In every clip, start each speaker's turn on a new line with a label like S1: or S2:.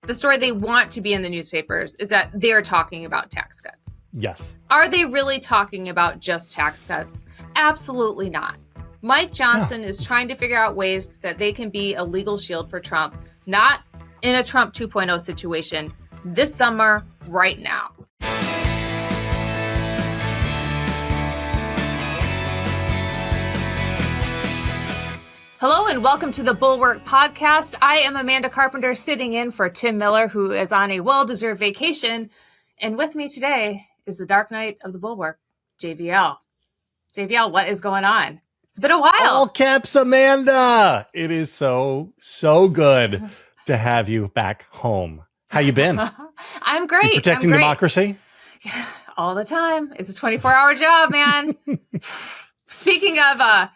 S1: the story they want to be in the newspapers is that they're talking about tax cuts.
S2: Yes.
S1: Are they really talking about just tax cuts? Absolutely not. Mike Johnson is trying to figure out ways that they can be a legal shield for Trump, not in a Trump 2.0 situation this summer, right now. Hello and welcome to the Bulwark podcast. I am Amanda Carpenter, sitting in for Tim Miller, who is on a well-deserved vacation. And with me today is the Dark Knight of the Bulwark, JVL. JVL, what is going on? It's been a while.
S2: All caps, Amanda. It is so good to have you back home. How you been?
S1: I'm great.
S2: You protecting democracy?
S1: All the time. It's a 24-hour job, man. Speaking of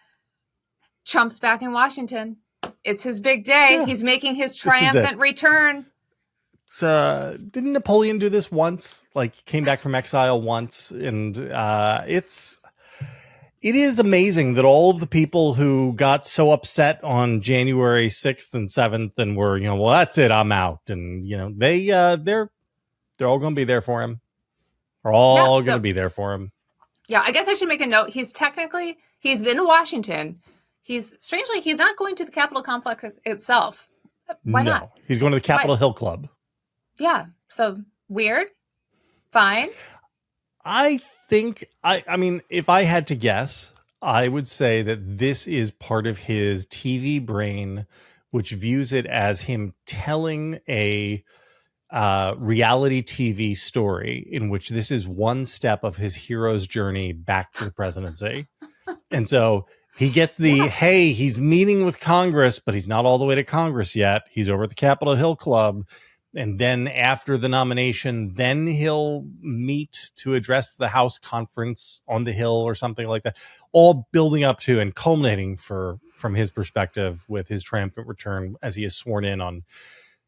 S1: Trump's back in Washington. It's his big day. Yeah. He's making his triumphant return.
S2: Didn't Napoleon do this once? Like, he came back from exile once, and it is amazing that all of the people who got so upset on January 6th and 7th and were, well, that's it, I'm out. And, they're all going to be there for him. They're all going to be there for him.
S1: Yeah, I guess I should make a note. He's been to Washington. He's not going to the Capitol complex itself. Why not?
S2: He's going to the Capitol Hill Club.
S1: Yeah. So weird. Fine.
S2: I think, I mean, if I had to guess, I would say that this is part of his TV brain, which views it as him telling a reality TV story in which this is one step of his hero's journey back to the presidency. And so he gets hey, he's meeting with Congress, but he's not all the way to Congress yet. He's over at the Capitol Hill Club. And then after the nomination, then he'll meet to address the House conference on the Hill or something like that, all building up to and culminating from his perspective with his triumphant return as he is sworn in on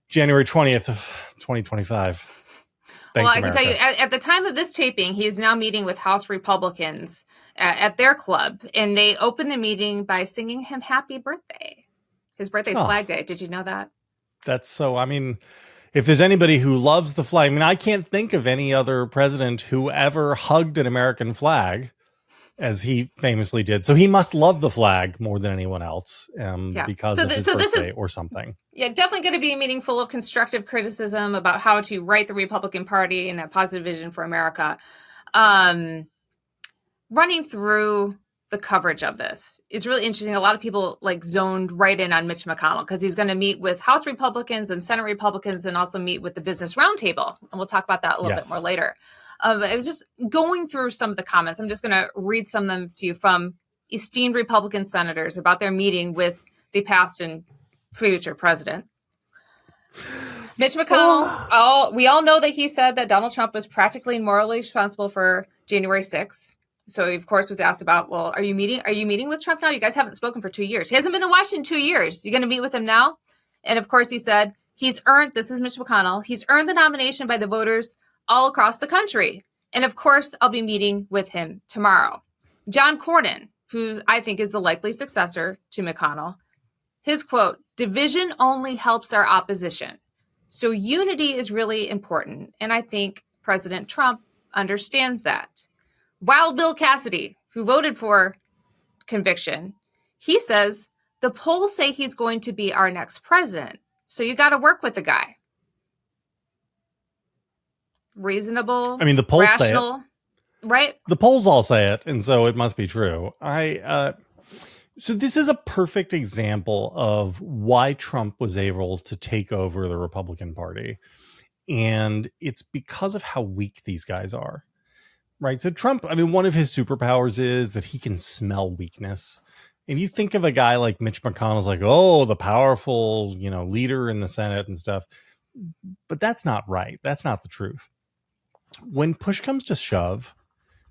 S2: January 20th of 2025. Thanks,
S1: well, I
S2: America.
S1: can tell you, at the time of this taping, he is now meeting with House Republicans at their club, and they open the meeting by singing him happy birthday. His birthday's Flag Day. Did you know that?
S2: That's so, I mean, if there's anybody who loves the flag, I mean, I can't think of any other president who ever hugged an American flag as he famously did. So he must love the flag more than anyone else because of his birthday or something.
S1: Yeah, definitely going to be a meeting full of constructive criticism about how to right the Republican Party and a positive vision for America. Running through the coverage of this, it's really interesting. A lot of people zoned right in on Mitch McConnell because he's going to meet with House Republicans and Senate Republicans and also meet with the Business Roundtable. And we'll talk about that a little bit more later. I was just going through some of the comments. I'm just going to read some of them to you from esteemed Republican senators about their meeting with the past and future president. Mitch McConnell, we all know that he said that Donald Trump was practically and morally responsible for January 6th. So he, of course, was asked about, well, are you meeting with Trump now? You guys haven't spoken for 2 years. He hasn't been in Washington 2 years. You're going to meet with him now? And of course, he said this is Mitch McConnell. He's earned the nomination by the voters all across the country. And of course, I'll be meeting with him tomorrow. John Cornyn, who I think is the likely successor to McConnell, his quote, "Division only helps our opposition. So unity is really important. And I think President Trump understands that." Wild Bill Cassidy, who voted for conviction, he says, "The polls say he's going to be our next president. So you got to work with the guy." Reasonable.
S2: I mean, the polls
S1: rational,
S2: say it.
S1: Right?
S2: The polls all say it, and so it must be true. So this is a perfect example of why Trump was able to take over the Republican Party. And it's because of how weak these guys are. Right. So Trump, I mean, one of his superpowers is that he can smell weakness. And you think of a guy like Mitch McConnell's like, oh, the powerful, leader in the Senate and stuff. But that's not right. That's not the truth. When push comes to shove,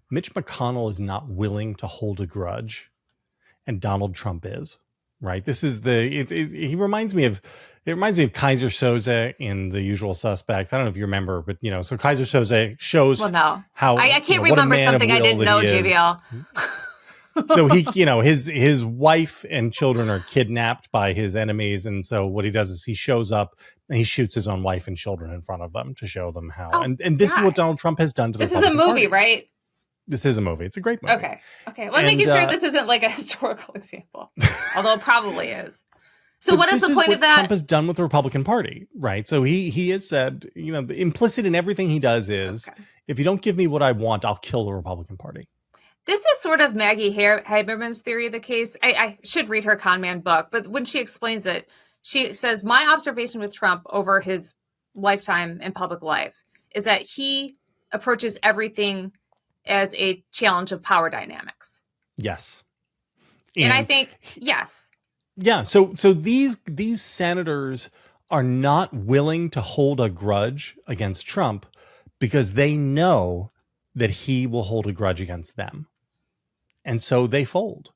S2: Mitch McConnell is not willing to hold a grudge, and Donald Trump is. Right. This is he reminds me of Kaiser Soze in The Usual Suspects. I don't know if you remember, but so Kaiser Soze shows
S1: how
S2: I
S1: can't remember something I didn't know, JVL.
S2: So he, his wife and children are kidnapped by his enemies. And so what he does is he shows up and he shoots his own wife and children in front of them to show them how. And this is what Donald Trump has done to the Republican
S1: This is a movie,
S2: Party.
S1: Right?
S2: This is a movie. It's a great movie.
S1: Okay. Well, I'm making sure this isn't like a historical example, although it probably is. So what is the point of that?
S2: Trump has done with the Republican Party, right? So he has said, implicit in everything he does is, if you don't give me what I want, I'll kill the Republican Party.
S1: This is sort of Maggie Haberman's theory of the case. I should read her con man book, but when she explains it, she says, my observation with Trump over his lifetime in public life is that he approaches everything as a challenge of power dynamics.
S2: Yes.
S1: And I think, yes.
S2: Yeah. So these senators are not willing to hold a grudge against Trump because they know that he will hold a grudge against them. And so they fold.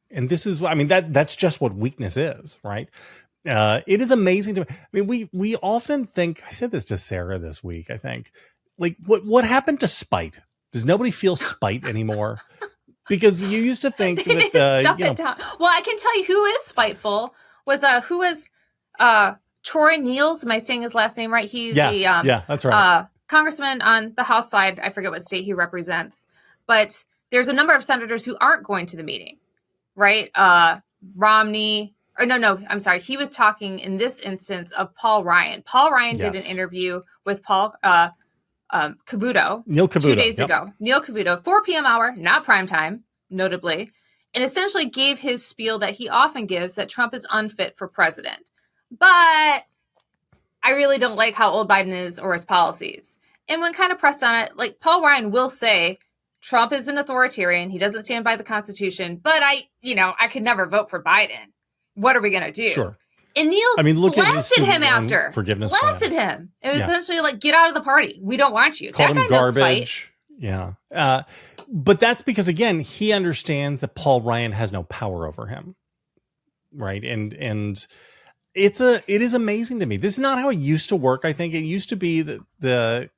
S2: And this is, that's just what weakness is, right? It is amazing to me. We often think, I said this to Sarah this week, I think, like what happened to spite? Does nobody feel spite anymore? Because you used to think that
S1: stuff it down. Well, I can tell you who is spiteful was Troy Niels. Am I saying his last name right? He's
S2: that's right.
S1: Congressman on the House side. I forget what state he represents, but there's a number of senators who aren't going to the meeting, right? Romney, or no, I'm sorry. He was talking in this instance of Paul Ryan. Paul Ryan did an interview with Neil Cavuto 2 days ago. Neil Cavuto, 4 p.m. hour, not prime time, notably, and essentially gave his spiel that he often gives that Trump is unfit for president. But I really don't like how old Biden is or his policies. And when kind of pressed on it, like Paul Ryan will say, Trump is an authoritarian. He doesn't stand by the Constitution, but I could never vote for Biden. What are we going to do?
S2: Sure.
S1: And Niels blasted him after.
S2: Forgiveness
S1: blasted him. It was essentially like, get out of the party. We don't want you.
S2: Called
S1: that guy
S2: him garbage. Yeah. But that's because, again, he understands that Paul Ryan has no power over him. Right. And it is amazing to me. This is not how it used to work. I think it used to be that the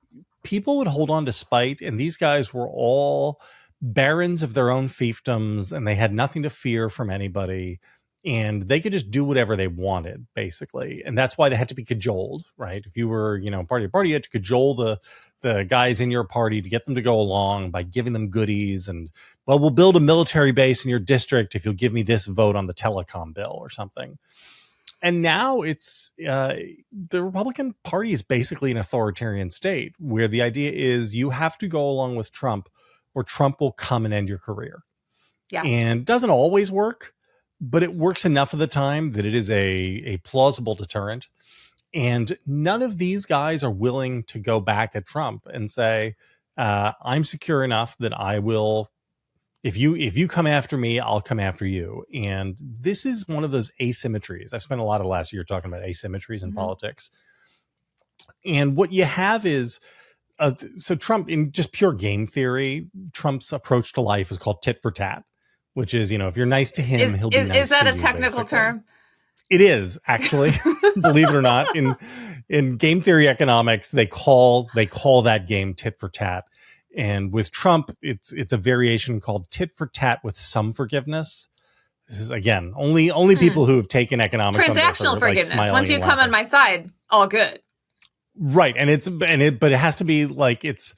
S2: people would hold on to spite, and these guys were all barons of their own fiefdoms, and they had nothing to fear from anybody, and they could just do whatever they wanted, basically. And that's why they had to be cajoled, right? If you were, party to party, you had to cajole the guys in your party to get them to go along by giving them goodies, and, well, we'll build a military base in your district if you'll give me this vote on the telecom bill or something. And now it's the Republican Party is basically an authoritarian state where the idea is you have to go along with Trump or Trump will come and end your career. Yeah. And it doesn't always work, but it works enough of the time that it is a plausible deterrent. And none of these guys are willing to go back at Trump and say, I'm secure enough that I will. If you come after me, I'll come after you. And this is one of those asymmetries. I've spent a lot of last year talking about asymmetries in politics. And what you have is, so Trump, in just pure game theory, Trump's approach to life is called tit for tat, which is, if you're nice to him, he'll be nice to you.
S1: Is that a technical term?
S2: It is, actually, believe it or not. In game theory economics, they call that game tit for tat. And with Trump, it's a variation called tit for tat with some forgiveness. This is, again, only people who have taken economics
S1: transactional forgiveness. Like, once you come on my side, all good.
S2: Right, but it has to be like it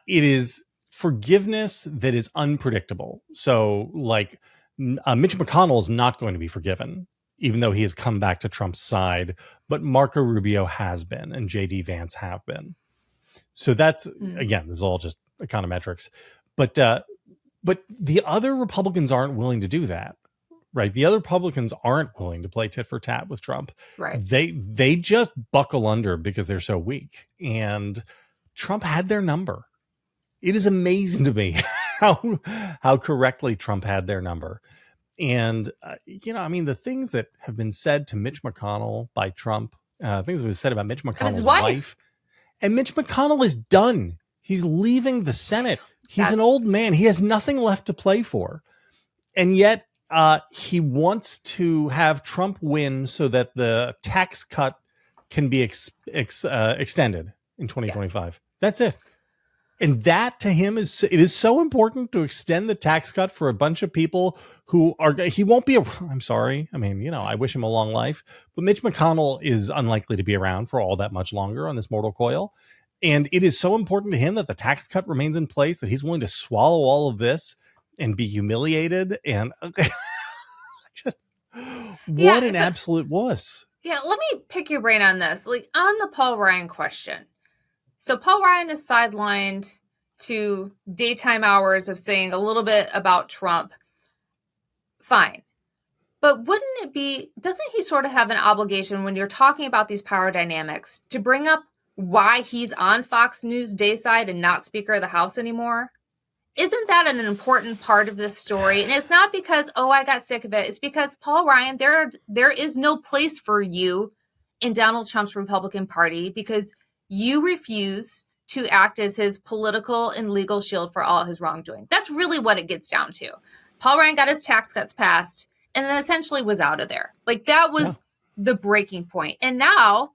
S2: is forgiveness that is unpredictable. So, like, Mitch McConnell is not going to be forgiven, even though he has come back to Trump's side. But Marco Rubio has been, and J.D. Vance have been. So that's, again, this is all just econometrics. But the other Republicans aren't willing to do that, right? The other Republicans aren't willing to play tit for tat with Trump.
S1: Right.
S2: They just buckle under because they're so weak. And Trump had their number. It is amazing to me how correctly Trump had their number. And, the things that have been said to Mitch McConnell by Trump, things that have been said about Mitch McConnell's wife. And Mitch McConnell is done. He's leaving the Senate. He's an old man. He has nothing left to play for. And yet he wants to have Trump win so that the tax cut can be extended in 2025. Yes. That's it. And that to him it is so important to extend the tax cut for a bunch of people who are, he won't be, I'm sorry. I mean, I wish him a long life, but Mitch McConnell is unlikely to be around for all that much longer on this mortal coil. And it is so important to him that the tax cut remains in place, that he's willing to swallow all of this and be humiliated. And just, what an absolute wuss.
S1: Yeah, let me pick your brain on this. Like, on the Paul Ryan question. So Paul Ryan is sidelined to daytime hours of saying a little bit about Trump. Fine. But doesn't he sort of have an obligation when you're talking about these power dynamics to bring up why he's on Fox News Dayside and not Speaker of the House anymore? Isn't that an important part of this story? And it's not because, I got sick of it. It's because, Paul Ryan, there is no place for you in Donald Trump's Republican Party because you refuse to act as his political and legal shield for all his wrongdoing. That's really what it gets down to. Paul Ryan got his tax cuts passed and then essentially was out of there. Like, that was the breaking point. And now,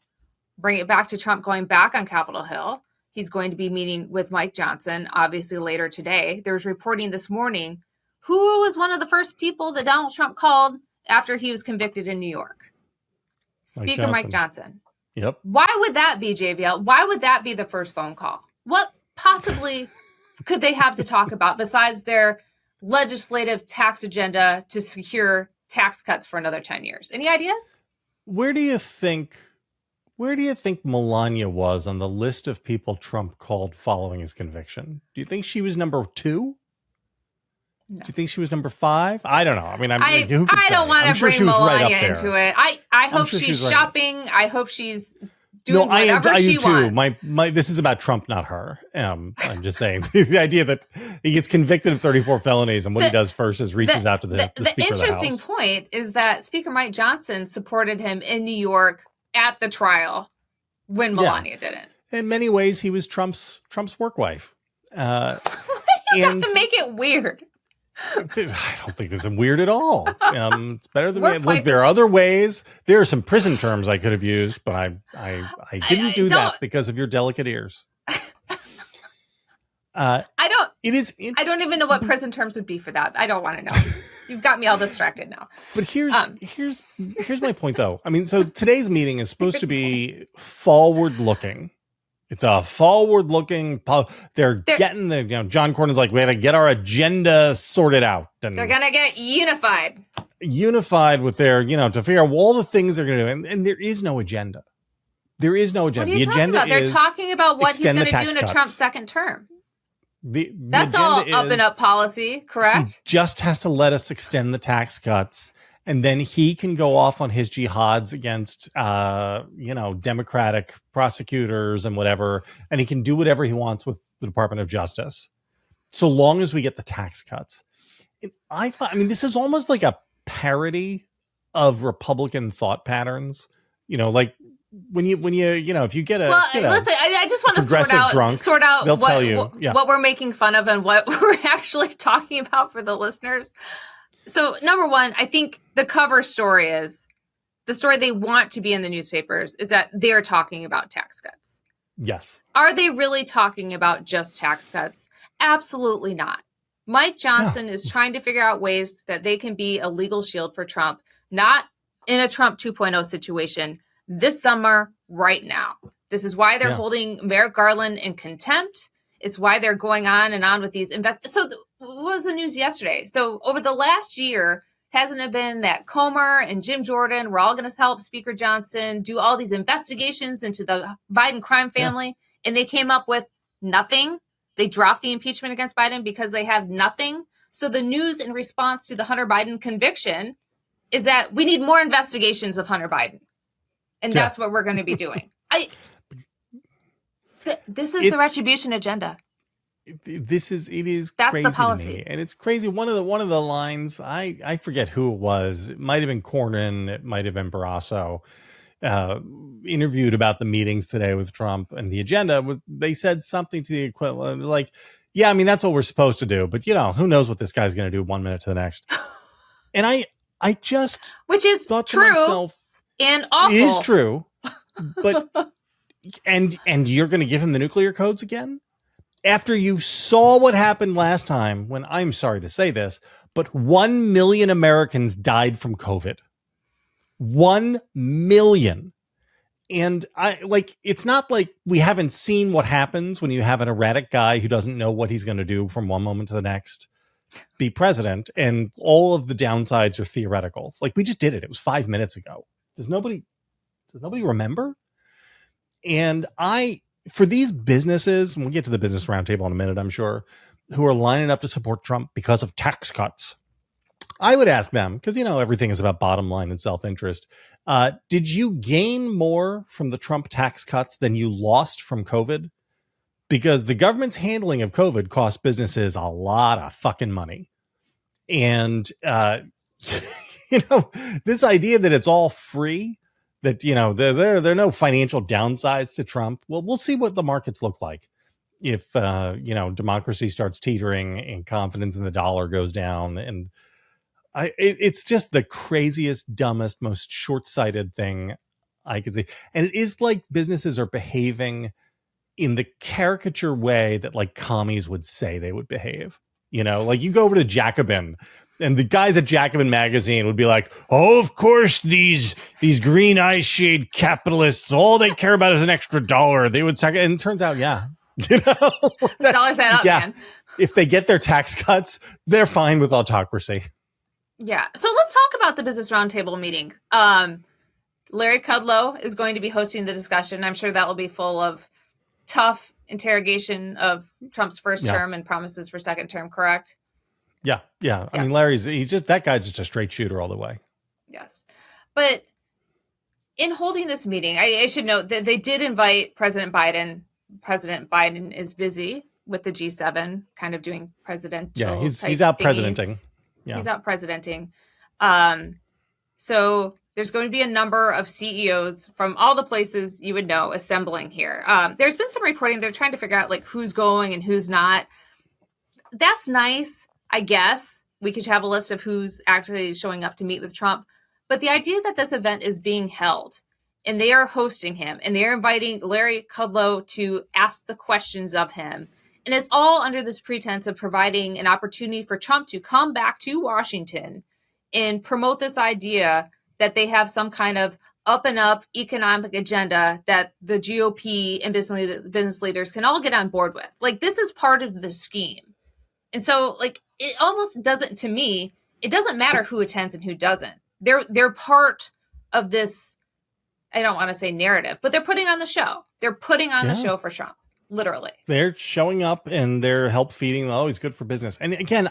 S1: bring it back to Trump going back on Capitol Hill. He's going to be meeting with Mike Johnson, obviously later today. There's reporting this morning who was one of the first people that Donald Trump called after he was convicted in New York. Speaker Mike Johnson.
S2: Yep.
S1: Why would that be, JVL? Why would that be the first phone call? What possibly could they have to talk about besides their legislative tax agenda to secure tax cuts for another 10 years? Any ideas?
S2: Where do you think Melania was on the list of people Trump called following his conviction? Do you think she was number 2? No. Do you think she was number 5? I don't know. I mean, I don't
S1: want to bring Melania into it. I hope she's shopping. I hope she's doing whatever she wants.
S2: My this is about Trump, not her. I'm just saying the idea that he gets convicted of 34 felonies and what he does first is reaches out to the Speaker of the House. The
S1: interesting point is that Speaker Mike Johnson supported him in New York at the trial when Melania didn't.
S2: In many ways, he was Trump's work wife.
S1: You gotta make it weird.
S2: I don't think this is weird at all. It's better than look. There are other ways. There are some prison terms I could have used, but I didn't do that because of your delicate ears.
S1: I don't even know what prison terms would be for that. I don't want to know. You've got me all distracted now.
S2: But here's my point, though. I mean, so today's meeting is supposed to be forward-looking. It's a forward-looking. They're getting the. John Cornyn's like, we got to get our agenda sorted out, and
S1: they're gonna get unified.
S2: Unified with their, to figure out all the things they're gonna do, and there is no agenda. There is no agenda.
S1: What are you talking about? They're talking about what he's going to do in a Trump second term. That's all up and up policy, correct?
S2: He just has to let us extend the tax cuts, and then he can go off on his jihads against, Democratic prosecutors and whatever, and he can do whatever he wants with the Department of Justice, so long as we get the tax cuts. And I mean, this is almost like a parody of Republican thought patterns. Like when you if you get a
S1: listen, I just want to sort out
S2: they'll tell you
S1: what we're making fun of and what we're actually talking about for the listeners. So number one, I think the cover story is the story they want to be in the newspapers is that they're talking about tax cuts.
S2: Yes.
S1: Are they really talking about just tax cuts? Absolutely not. Mike Johnson is trying to figure out ways that they can be a legal shield for Trump, not in a Trump 2.0 situation this summer, right now. This is why they're holding Merrick Garland in contempt. It's why they're going on and on with these So what was the news yesterday? So over the last year, hasn't it been that Comer and Jim Jordan were all going to help Speaker Johnson do all these investigations into the Biden crime family? And they came up with nothing. They dropped the impeachment against Biden because they have nothing. So the news in response to the Hunter Biden conviction is that we need more investigations of Hunter Biden. And that's what we're going to be doing. This is the retribution agenda.
S2: It is
S1: that's
S2: crazy
S1: the policy.
S2: To me. And it's crazy. One of the lines, I forget who it was. It might have been Cornyn. It might have been Barrasso. Interviewed about the meetings today with Trump and the agenda. They said something to the equivalent like, yeah, I mean, that's what we're supposed to do. But, who knows what this guy's going to do 1 minute to the next. And I just
S1: which is
S2: thought
S1: true
S2: to myself,
S1: and awful.
S2: It is true. But and you're going to give him the nuclear codes again? after you saw what happened last time, when, I'm sorry to say this, but 1 million Americans died from COVID. 1 million. And it's not like we haven't seen what happens when you have an erratic guy who doesn't know what he's going to do from one moment to the next be president, and all of the downsides are theoretical. Like, we just did it. It was 5 minutes ago. Does nobody remember? And for these businesses, and we'll get to the business roundtable in a minute, I'm sure, who are lining up to support Trump because of tax cuts, I would ask them, because, everything is about bottom line and self-interest. Did you gain more from the Trump tax cuts than you lost from COVID? Because the government's handling of COVID cost businesses a lot of fucking money. And, this idea that it's all free, that, there are no financial downsides to Trump. Well, we'll see what the markets look like if, democracy starts teetering and confidence in the dollar goes down. And it's just the craziest, dumbest, most short-sighted thing I could see. And it is like businesses are behaving in the caricature way that like commies would say they would behave. Like you go over to Jacobin, and the guys at Jacobin magazine would be like, oh, of course, these green eye shade capitalists, all they care about is an extra dollar. They would sack it. And it turns out, yeah.
S1: Dollars that up, man.
S2: If they get their tax cuts, they're fine with autocracy.
S1: Yeah. So let's talk about the Business Roundtable meeting. Larry Kudlow is going to be hosting the discussion. I'm sure that will be full of tough interrogation of Trump's first term and promises for second term, correct?
S2: Yeah. Yes. I mean, that guy's just a straight shooter all the way.
S1: Yes. But in holding this meeting, I should note that they did invite President Biden. President Biden is busy with the G7, kind of doing presidential.
S2: Yeah, he's out presidenting. Yeah. He's
S1: out presidenting. So there's going to be a number of CEOs from all the places you would know assembling here. There's been some reporting. They're trying to figure out like who's going and who's not. That's nice, I guess. We could have a list of who's actually showing up to meet with Trump. But the idea that this event is being held and they are hosting him and they're inviting Larry Kudlow to ask the questions of him. And it's all under this pretense of providing an opportunity for Trump to come back to Washington and promote this idea that they have some kind of up and up economic agenda that the GOP and business leaders can all get on board with. Like, this is part of the scheme. And so, like, it almost doesn't, to me, it doesn't matter who attends and who doesn't. They're part of this, I don't want to say narrative, but they're putting on the show. They're putting on the show for Trump, literally.
S2: They're showing up and they're help feeding. Oh, he's good for business. And again,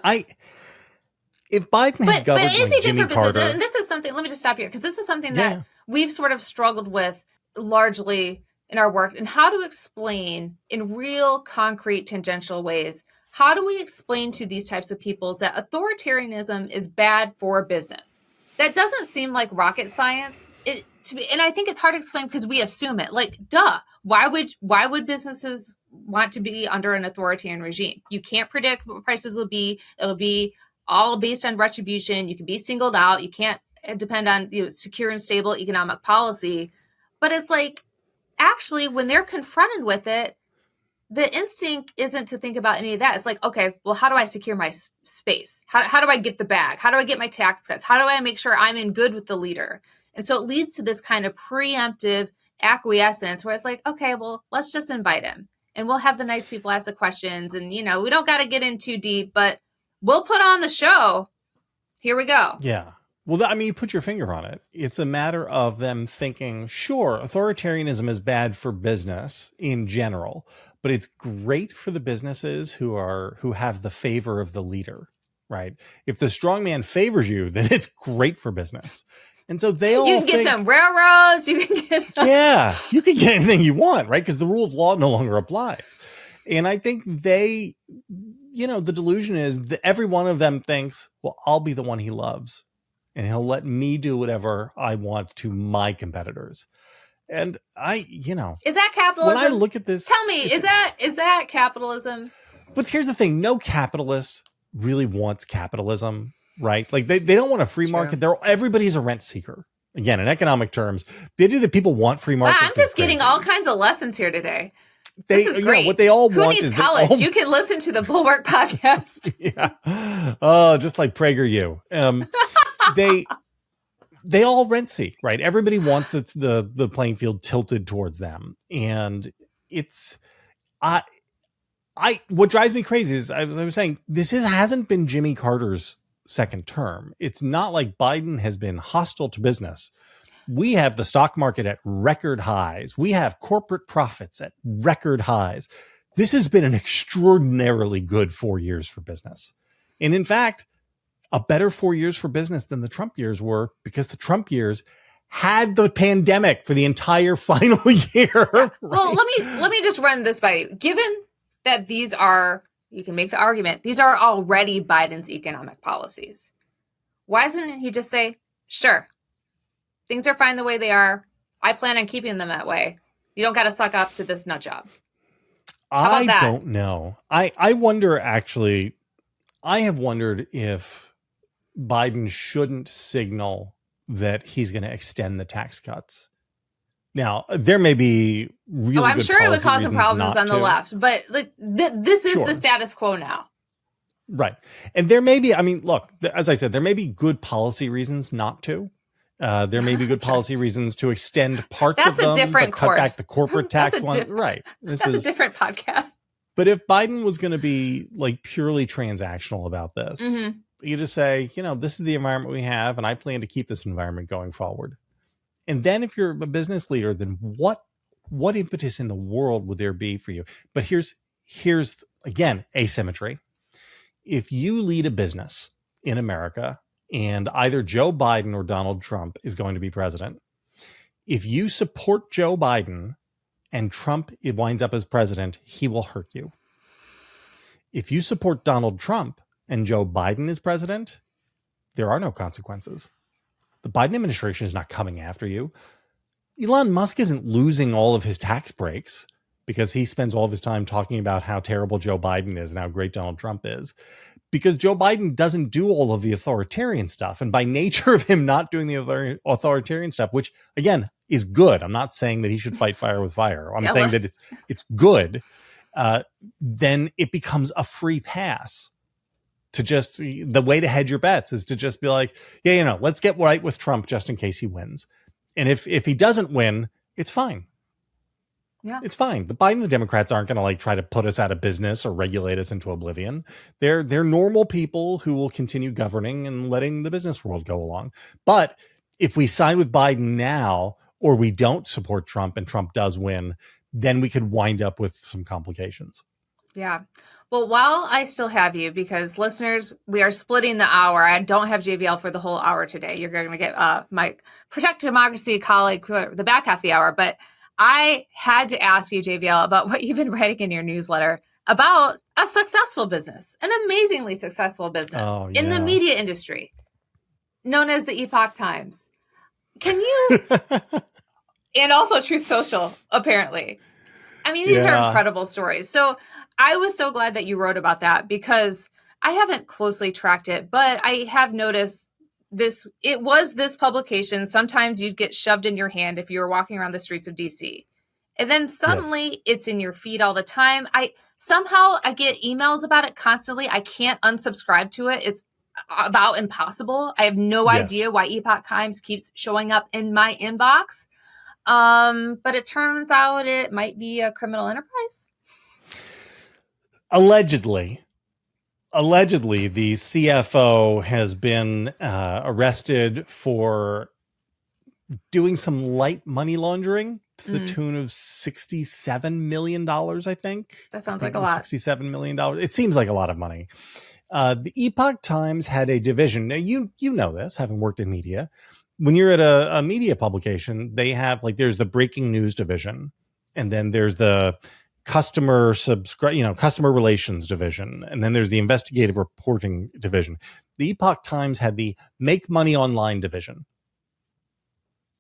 S2: if Biden had governed like
S1: is he
S2: Jimmy
S1: good for
S2: Carter,
S1: business? And this is something, let me just stop here, because this is something that we've sort of struggled with largely in our work, and how to explain in real, concrete, tangential ways, how do we explain to these types of people that authoritarianism is bad for business? That doesn't seem like rocket science. And I think it's hard to explain because we assume it. Like, duh, why would businesses want to be under an authoritarian regime? You can't predict what prices will be. It'll be all based on retribution. You can be singled out. You can't depend on secure and stable economic policy. But it's like, actually, when they're confronted with it, the instinct isn't to think about any of that. It's like, okay, well, how do I secure my space? How do I get the bag? How do I get my tax cuts? How do I make sure I'm in good with the leader? And so it leads to this kind of preemptive acquiescence where it's like, okay, well, let's just invite him and we'll have the nice people ask the questions. And, we don't got to get in too deep, but we'll put on the show. Here we go.
S2: Yeah. Well, you put your finger on it. It's a matter of them thinking, sure, authoritarianism is bad for business in general, but it's great for the businesses who have the favor of the leader, right? If the strong man favors you, then it's great for business. And so they all
S1: you can get some railroads. You can get some.
S2: Yeah, you can get anything you want, right? Because the rule of law no longer applies. And I think the delusion is that every one of them thinks, well, I'll be the one he loves. And he'll let me do whatever I want to my competitors. And
S1: is that capitalism?
S2: When I look at this,
S1: tell me, is that capitalism?
S2: But here's the thing: no capitalist really wants capitalism, right? Like they don't want a free market. Everybody's a rent seeker. Again, in economic terms, the idea that people want free markets.
S1: Wow, I'm just getting all kinds of lessons here today. This is great.
S2: What they all
S1: Who
S2: want
S1: needs
S2: is
S1: college? You can listen to the Bulwark podcast.
S2: Yeah. Oh, just like PragerU. They all rent seek, right? Everybody wants the playing field tilted towards them. And what drives me crazy is I was saying, hasn't been Jimmy Carter's second term. It's not like Biden has been hostile to business. We have the stock market at record highs. We have corporate profits at record highs. This has been an extraordinarily good 4 years for business. And in fact, a better 4 years for business than the Trump years were, because the Trump years had the pandemic for the entire final year.
S1: Yeah. Right? Well, let me just run this by you. Given that these are, you can make the argument, these are already Biden's economic policies. Why doesn't he just say, sure, things are fine the way they are. I plan on keeping them that way. You don't got to suck up to this nut job. How about that?
S2: I don't know. I wonder, actually, I have wondered if Biden shouldn't signal that he's going to extend the tax cuts. Now, there may be really
S1: I'm sure it would cause some problems on the left, but this is the status quo now.
S2: Right. And there may be, I mean, look, as I said, there may be good policy reasons not to. There may be good policy reasons to extend parts of them.
S1: That's a different
S2: cut back the corporate tax one. Right.
S1: That's a different podcast.
S2: But if Biden was going to be like purely transactional about this, you just say, this is the environment we have, and I plan to keep this environment going forward. And then if you're a business leader, then what impetus in the world would there be for you? But here's again, asymmetry. If you lead a business in America and either Joe Biden or Donald Trump is going to be president, if you support Joe Biden and Trump winds up as president, he will hurt you. If you support Donald Trump and Joe Biden is president, there are no consequences. The Biden administration is not coming after you. Elon Musk isn't losing all of his tax breaks because he spends all of his time talking about how terrible Joe Biden is and how great Donald Trump is, because Joe Biden doesn't do all of the authoritarian stuff. And by nature of him not doing the authoritarian stuff, which again is good. I'm not saying that he should fight fire with fire. I'm saying that it's good. Then it becomes a free pass to just, the way to hedge your bets is to just be like, let's get right with Trump just in case he wins. And if he doesn't win, it's fine. Yeah, it's fine. The Biden and the Democrats aren't going to try to put us out of business or regulate us into oblivion. They're normal people who will continue governing and letting the business world go along. But if we side with Biden now, or we don't support Trump and Trump does win, then we could wind up with some complications.
S1: Yeah. Well, while I still have you, because listeners, we are splitting the hour. I don't have JVL for the whole hour today. You're going to get my Protect Democracy colleague for the back half of the hour. But I had to ask you, JVL, about what you've been writing in your newsletter about a successful business, an amazingly successful business in the media industry, known as the Epoch Times. Can you, and also Truth Social, apparently. I mean, these are incredible stories. So I was so glad that you wrote about that, because I haven't closely tracked it, but I have noticed it was this publication. Sometimes you'd get shoved in your hand if you were walking around the streets of DC. And then suddenly it's in your feed all the time. I get emails about it constantly. I can't unsubscribe to it. It's about impossible. I have no idea why Epoch Times keeps showing up in my inbox. But it turns out it might be a criminal enterprise.
S2: Allegedly, the CFO has been arrested for doing some light money laundering to the tune of $67 million, I think.
S1: That sounds like a lot.
S2: $67 million. It seems like a lot of money. The Epoch Times had a division. Now, you know this, having worked in media. When you're at a media publication, they have there's the breaking news division, and then there's the customer relations division, and then there's the investigative reporting division. The Epoch Times had the make money online division.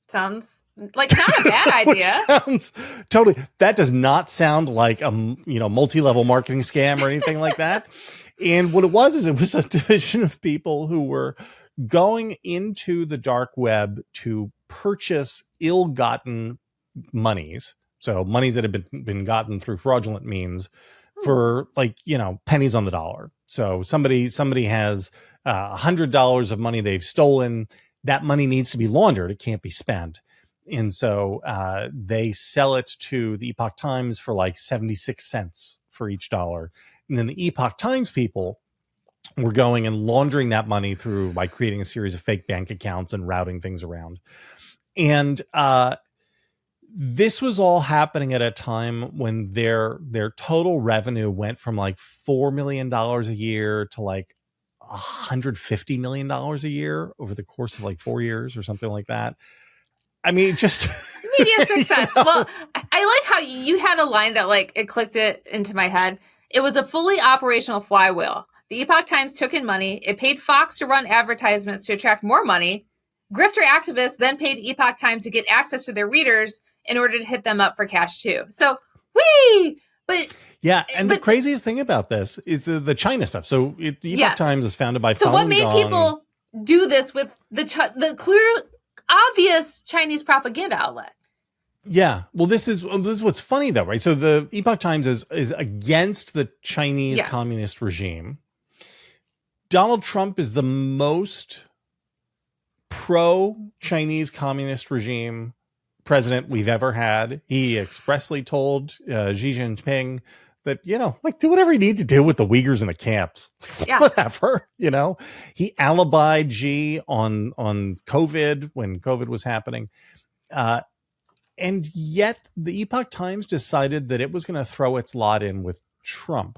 S1: Sounds like not a bad idea.
S2: Sounds totally. That does not sound like a multi-level marketing scam or anything like that. And what it was a division of people who were going into the dark web to purchase ill-gotten monies, So monies that have been gotten through fraudulent means for pennies on the dollar. So somebody has $100 of money they've stolen. That money needs to be laundered. It can't be spent. And so they sell it to the Epoch Times for like 76 cents for each dollar. And then the Epoch Times people were going and laundering that money through by creating a series of fake bank accounts and routing things around. And this was all happening at a time when their total revenue went from like $4 million a year to like $150 million a year over the course of like 4 years or something like that. I mean, just
S1: media success. Well, I like how you had a line that like it clicked it into my head. It was a fully operational flywheel. The Epoch Times took in money. It paid Fox to run advertisements to attract more money. Grifter activists then paid Epoch Times to get access to their readers in order to hit them up for cash too. So, but
S2: yeah, and the craziest thing about this is the China stuff. So the Epoch Times was founded by. So
S1: what made people do this with the clear, obvious Chinese propaganda outlet?
S2: Yeah, well, this is what's funny though, right? So the Epoch Times is against the Chinese communist regime. Donald Trump is the most pro-Chinese communist regime president we've ever had. He expressly told Xi Jinping that, do whatever you need to do with the Uyghurs in the camps. Yeah. Whatever, He alibied Xi on COVID when COVID was happening. And yet the Epoch Times decided that it was going to throw its lot in with Trump,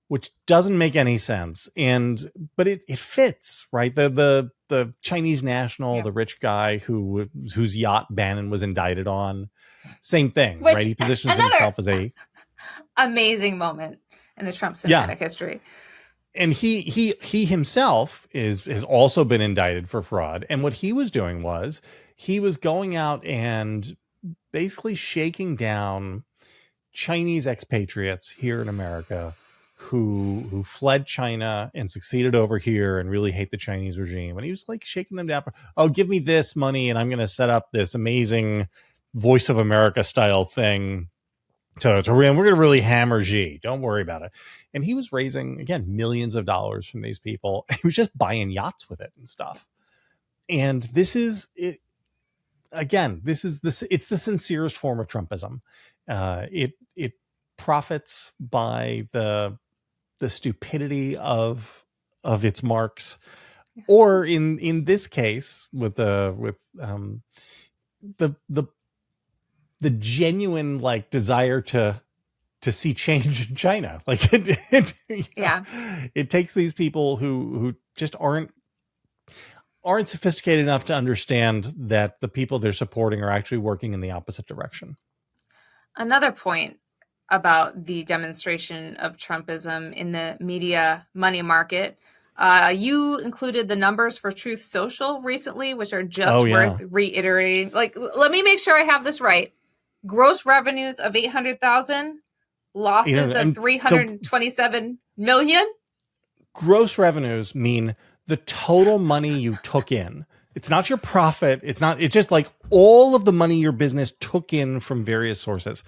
S2: which doesn't make any sense. But it fits, right? The Chinese national, the rich guy whose yacht Bannon was indicted on, same thing, right? He positions himself as a
S1: amazing moment in the Trump cinematic history.
S2: And he himself has also been indicted for fraud. And what he was doing was he was going out and basically shaking down Chinese expatriates here in America who fled China and succeeded over here and really hate the Chinese regime. And he was like shaking them down for, give me this money and I'm going to set up this amazing Voice of America style thing and we're going to really hammer Xi. Don't worry about it. And he was raising, again, millions of dollars from these people. He was just buying yachts with it and stuff. And this is it. Again, it's the sincerest form of Trumpism. It profits by the stupidity of its marks, or in this case with the genuine like desire to see change in China. Like it takes these people who just aren't sophisticated enough to understand that the people they're supporting are actually working in the opposite direction.
S1: Another point about the demonstration of Trumpism in the media money market, you included the numbers for Truth Social recently, which are just worth reiterating. Like, let me make sure I have this right. Gross revenues of 800,000, losses of 327 million.
S2: Gross revenues mean the total money you took in. It's not your profit. It's just like all of the money your business took in from various sources.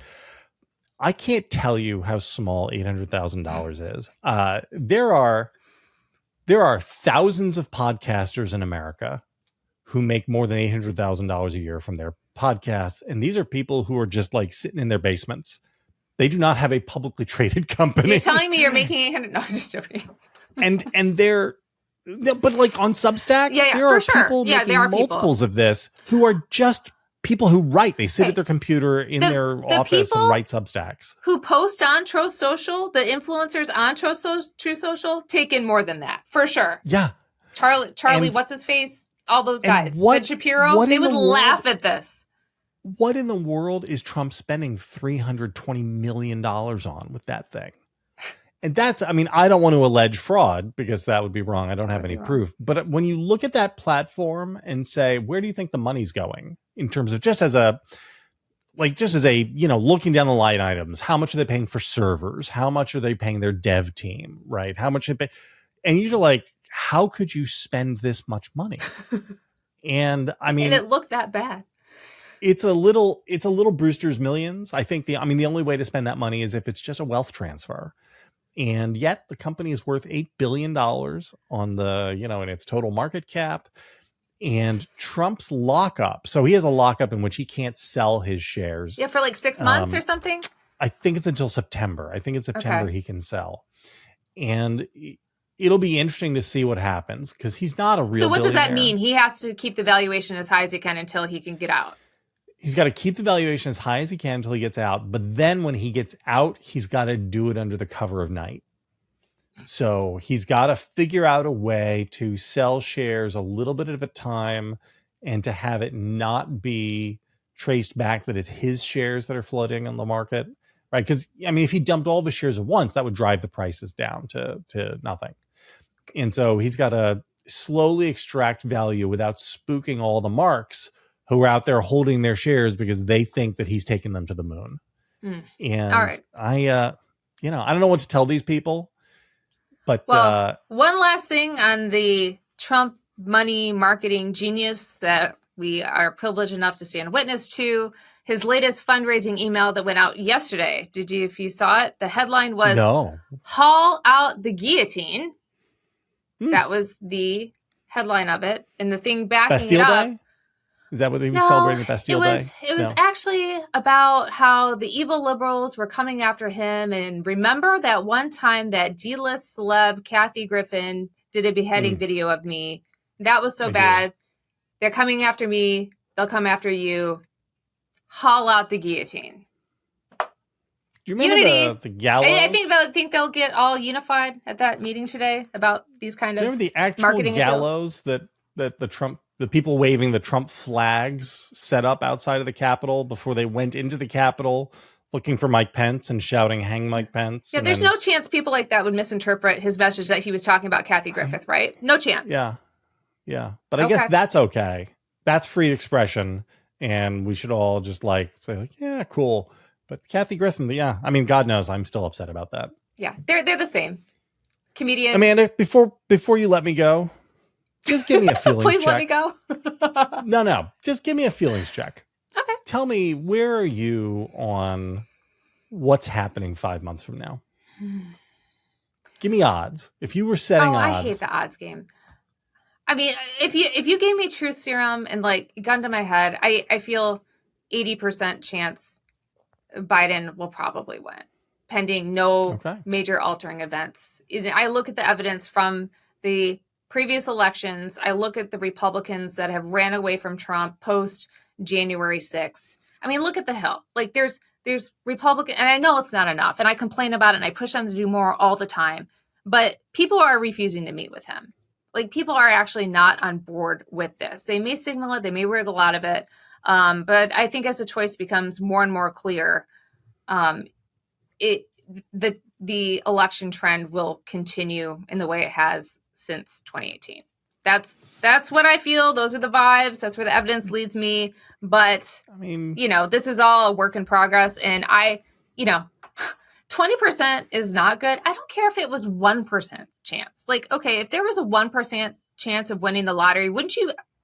S2: I can't tell you how small $800,000 is. There are thousands of podcasters in America who make more than $800,000 a year from their podcasts. And these are people who are just like sitting in their basements. They do not have a publicly traded company.
S1: You're telling me you're making 800? No, I'm just joking.
S2: and but like on Substack, there are people making multiples of this who are just people who write. They sit at their computer in their office and write Substacks.
S1: Who post on Truth Social, the influencers on Truth Social, take in more than that, for sure.
S2: Yeah.
S1: Charlie, what's his face? All those guys. Ben Shapiro, they would laugh at this.
S2: What in the world is Trump spending $320 million on with that thing? And that's, I mean, I don't want to allege fraud because that would be wrong. I don't have any proof. But when you look at that platform and say, where do you think the money's going in terms of just as a, looking down the line items, how much are they paying for servers? How much are they paying their dev team? Right. How much are they pay? And you're like, how could you spend this much money? And I mean,
S1: and it looked that bad.
S2: It's a little Brewster's Millions. I think the only way to spend that money is if it's just a wealth transfer. And yet the company is worth $8 billion on the, in its total market cap. And Trump's lockup. So he has a lockup in which he can't sell his shares.
S1: Yeah, for like 6 months or something.
S2: I think it's until September. I think it's September he can sell. And it'll be interesting to see what happens because he's not a real
S1: So what does that
S2: billionaire.
S1: mean? He has to keep the valuation as high as he can until he can get out.
S2: He's got to keep the valuation as high as he can until he gets out. But then when he gets out, he's got to do it under the cover of night. So he's got to figure out a way to sell shares a little bit at a time and to have it not be traced back that it's his shares that are floating on the market, right? Because, if he dumped all of his shares at once, that would drive the prices down to nothing. And so he's got to slowly extract value without spooking all the marks who are out there holding their shares because they think that he's taking them to the moon. And
S1: all right.
S2: I don't know what to tell these people, but
S1: one last thing on the Trump money marketing genius that we are privileged enough to stand witness to, his latest fundraising email that went out yesterday. If you saw it, the headline was "Haul out the guillotine." That was the headline of it. And the thing backing
S2: Bastille
S1: it up.
S2: Day? Is that what he was celebrating, Bastille Day?
S1: It was actually about how the evil liberals were coming after him. And remember that one time that D-list celeb Kathy Griffin did a beheading video of me? That was so bad. They're coming after me. They'll come after you. Haul out the guillotine.
S2: Do you remember the gallows?
S1: I think they'll get all unified at that meeting today about these kind of
S2: marketing. Do you remember the
S1: marketing
S2: actual gallows that the people waving the Trump flags set up outside of the Capitol before they went into the Capitol looking for Mike Pence and shouting, "Hang Mike Pence"?
S1: Yeah, there's no chance people like that would misinterpret his message that he was talking about Kathy Griffith, right? No chance.
S2: Yeah. But I guess that's okay. That's free expression. And we should all just say yeah, cool. But Kathy Griffin, God knows I'm still upset about that.
S1: Yeah, they're the same. Comedian.
S2: Amanda, before you let me go, just give me a feelings
S1: Please
S2: check.
S1: let me go.
S2: No. Just give me a feelings check.
S1: Okay.
S2: Tell me, where are you on what's happening 5 months from now? Give me odds. If you were setting odds.
S1: I hate the odds game. If you gave me truth serum and gun to my head, I feel 80% chance Biden will probably win, pending no major altering events. I look at the evidence from the previous elections. I look at the Republicans that have ran away from Trump post January 6th. Look at the Hill. There's Republican, and I know it's not enough, and I complain about it, and I push them to do more all the time. But people are refusing to meet with him. People are actually not on board with this. They may signal it, they may wriggle out of it. But I think as the choice becomes more and more clear, the election trend will continue in the way it has since 2018. That's what I feel. Those are the vibes. That's where the evidence leads me. But this is all a work in progress. And 20% is not good. I don't care if it was 1% chance. If there was a 1% chance of winning the lottery,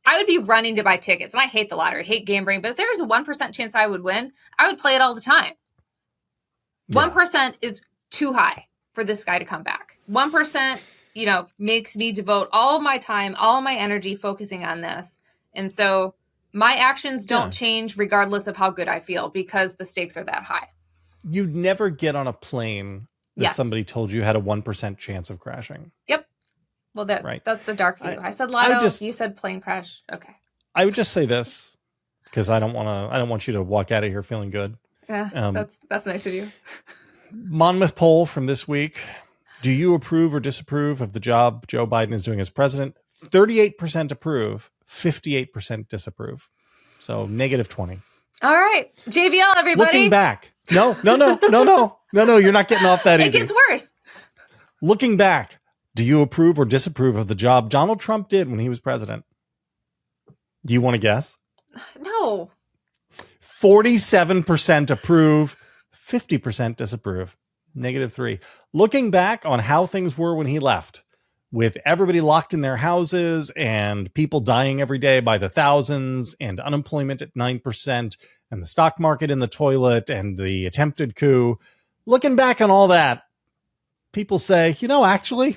S1: I would be running to buy tickets. And I hate the lottery, I hate gambling. But if there was a 1% chance I would win, I would play it all the time. 1% is too high for this guy to come back. 1%, makes me devote all of my time, all of my energy focusing on this. And so my actions don't change regardless of how good I feel because the stakes are that high.
S2: You'd never get on a plane that somebody told you had a 1% chance of crashing.
S1: Yep. Well, that's the dark view. I said lotto, you said plane crash. Okay.
S2: I would just say this because I don't want you to walk out of here feeling good.
S1: Yeah, that's nice of you.
S2: Monmouth poll from this week. Do you approve or disapprove of the job Joe Biden is doing as president? 38% approve, 58% disapprove. So -20.
S1: All right. JVL, everybody.
S2: Looking back. No. You're not getting off that easy.
S1: It gets worse.
S2: Looking back, do you approve or disapprove of the job Donald Trump did when he was president? Do you want to guess?
S1: No.
S2: 47% approve, 50% disapprove. -3. Looking back on how things were when he left, with everybody locked in their houses and people dying every day by the thousands and unemployment at 9% and the stock market in the toilet and the attempted coup. Looking back on all that, people say, actually,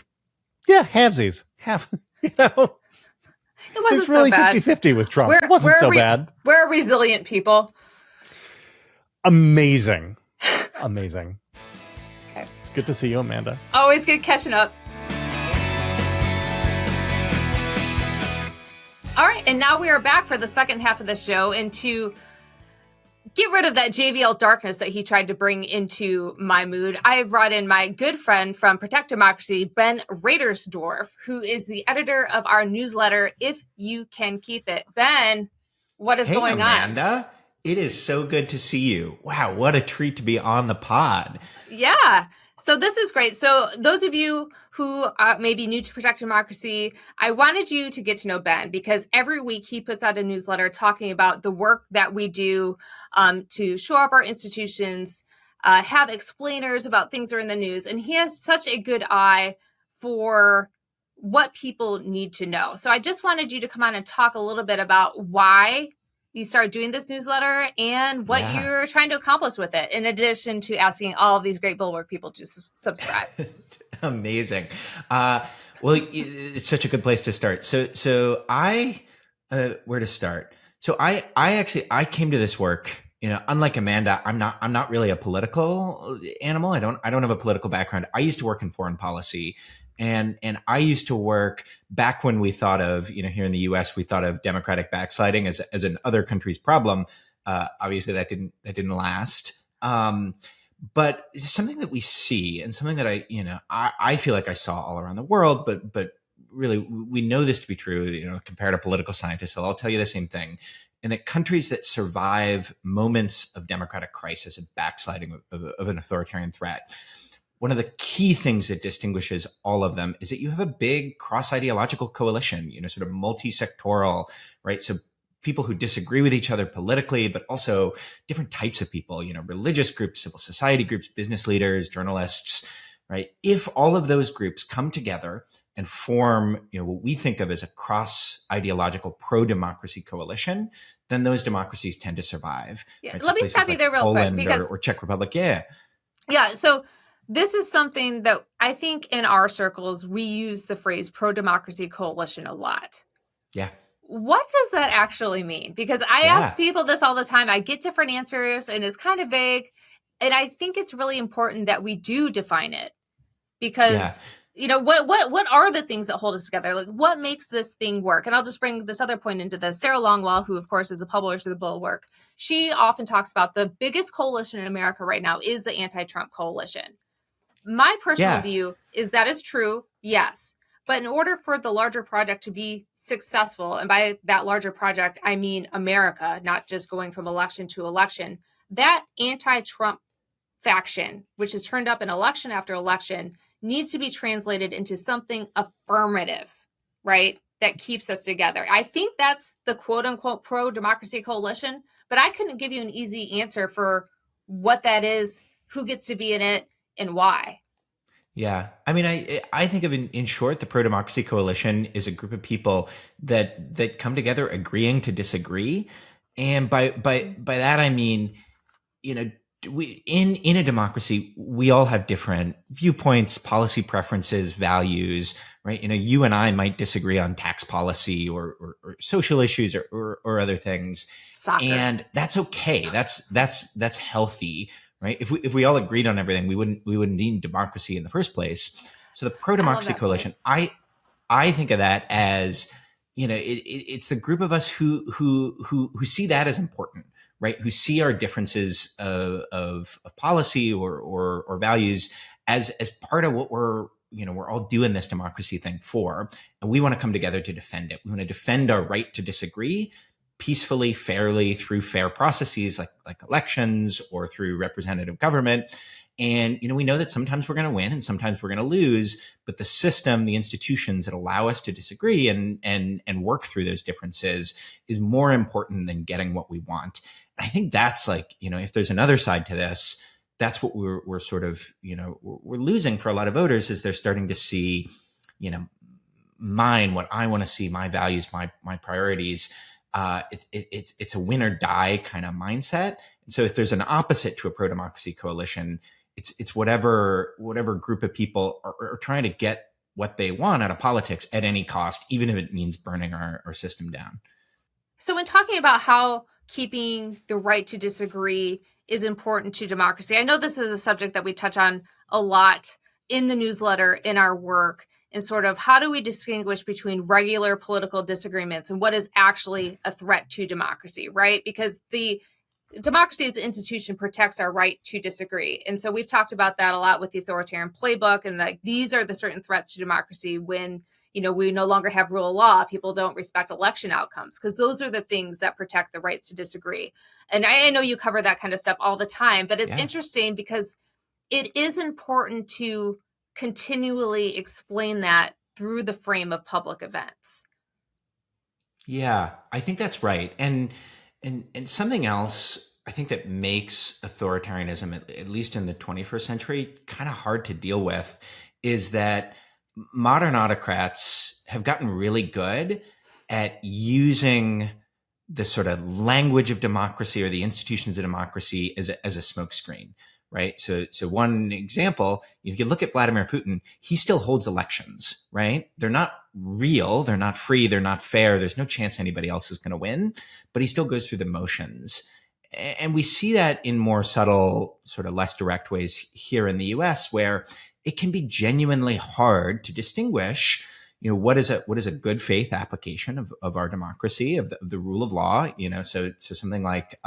S2: yeah, halvesies. It wasn't it's really
S1: so bad.
S2: 50-50 with Trump. It wasn't so bad.
S1: We're resilient people.
S2: Amazing. Okay. It's good to see you, Amanda.
S1: Always good catching up. All right, and now we are back for the second half of the show, and to get rid of that JVL darkness that he tried to bring into my mood, I have brought in my good friend from Protect Democracy, Ben Raderstorf, who is the editor of our newsletter, If You Can Keep It. Ben, what is going on?
S3: Hey, Amanda. It is so good to see you. Wow, what a treat to be on the pod.
S1: Yeah. So this is great. So those of you who may be new to Protect Democracy, I wanted you to get to know Ben because every week he puts out a newsletter talking about the work that we do to shore up our institutions, have explainers about things that are in the news. And he has such a good eye for what people need to know. So I just wanted you to come on and talk a little bit about why you started doing this newsletter and what you're trying to accomplish with it, in addition to asking all of these great Bulwark people to subscribe.
S3: Amazing. Well, it's such a good place to start. So I, where to start? So I came to this work, unlike Amanda, I'm not really a political animal. I don't have a political background. I used to work in foreign policy. And I used to work back when we thought of, here in the US, we thought of democratic backsliding as an other country's problem. Obviously that didn't last. But it's something that we see and something that I feel like I saw all around the world, but really we know this to be true, compared to political scientists. So I'll tell you the same thing. And that countries that survive moments of democratic crisis and backsliding of an authoritarian threat, one of the key things that distinguishes all of them is that you have a big cross-ideological coalition, sort of multi-sectoral, right? So people who disagree with each other politically, but also different types of people, religious groups, civil society groups, business leaders, journalists, right? If all of those groups come together and form, what we think of as a cross-ideological pro-democracy coalition, then those democracies tend to survive.
S1: Yeah.
S3: Right?
S1: Let me stop you there real
S3: Poland
S1: quick. Because
S3: or Czech Republic, yeah.
S1: Yeah, so this is something that I think in our circles, we use the phrase pro-democracy coalition a lot.
S3: Yeah.
S1: What does that actually mean? Because I ask people this all the time. I get different answers and it's kind of vague. And I think it's really important that we do define it because, what are the things that hold us together? Like what makes this thing work? And I'll just bring this other point into this. Sarah Longwell, who of course is a publisher of the Bulwark, she often talks about the biggest coalition in America right now is the anti-Trump coalition. My personal view is that is true, yes. But in order for the larger project to be successful, and by that larger project, I mean America, not just going from election to election, that anti-Trump faction, which has turned up in election after election, needs to be translated into something affirmative, right? That keeps us together. I think that's the quote unquote pro-democracy coalition, but I couldn't give you an easy answer for what that is, who gets to be in it, and why.
S3: Yeah. I mean, I think of in short, the pro-democracy coalition is a group of people that come together agreeing to disagree. And by that, I mean, we in a democracy, we all have different viewpoints, policy preferences, values, right? You and I might disagree on tax policy or social issues or other things.
S1: Soccer. And
S3: that's okay. That's healthy. Right. If we all agreed on everything, we wouldn't need democracy in the first place. So the pro-democracy coalition, I think of that as, it's the group of us who see that as important, right? Who see our differences of policy or values as part of what we're all doing this democracy thing for. And we want to come together to defend it. We want to defend our right to disagree peacefully, fairly, through fair processes like elections or through representative government. And, we know that sometimes we're going to win and sometimes we're going to lose, but the system, the institutions that allow us to disagree and work through those differences is more important than getting what we want. And I think that's if there's another side to this, that's what we're sort of, we're losing for a lot of voters is they're starting to see, mine, what I want to see, my values, my priorities. It's a win or die kind of mindset. And so if there's an opposite to a pro-democracy coalition, it's whatever group of people are trying to get what they want out of politics at any cost, even if it means burning our system down.
S1: So when talking about how keeping the right to disagree is important to democracy, I know this is a subject that we touch on a lot in the newsletter, in our work, and sort of how do we distinguish between regular political disagreements and what is actually a threat to democracy, right? Because the democracy as an institution protects our right to disagree. And so we've talked about that a lot with the authoritarian playbook, and like these are the certain threats to democracy when, you know, we no longer have rule of law, people don't respect election outcomes, because those are the things that protect the rights to disagree. And I know you cover that kind of stuff all the time, but it's interesting because it is important to continually explain that through the frame of public events.
S3: Yeah, I think that's right. And something else I think that makes authoritarianism, at least in the 21st century, kind of hard to deal with is that modern autocrats have gotten really good at using the sort of language of democracy or the institutions of democracy as a smokescreen, right? So one example, if you look at Vladimir Putin, he still holds elections, right? They're not real, they're not free, they're not fair. There's no chance anybody else is going to win, but he still goes through the motions. And we see that in more subtle, sort of less direct ways here in the US, where it can be genuinely hard to distinguish, you know, what is a good faith application of our democracy, of the rule of law, you know, so something like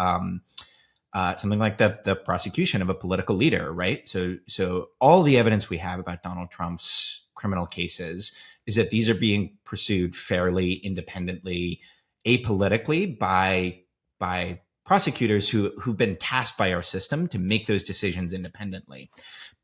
S3: the prosecution of a political leader, right? So all the evidence we have about Donald Trump's criminal cases is that these are being pursued fairly, independently, apolitically by prosecutors who've been tasked by our system to make those decisions independently.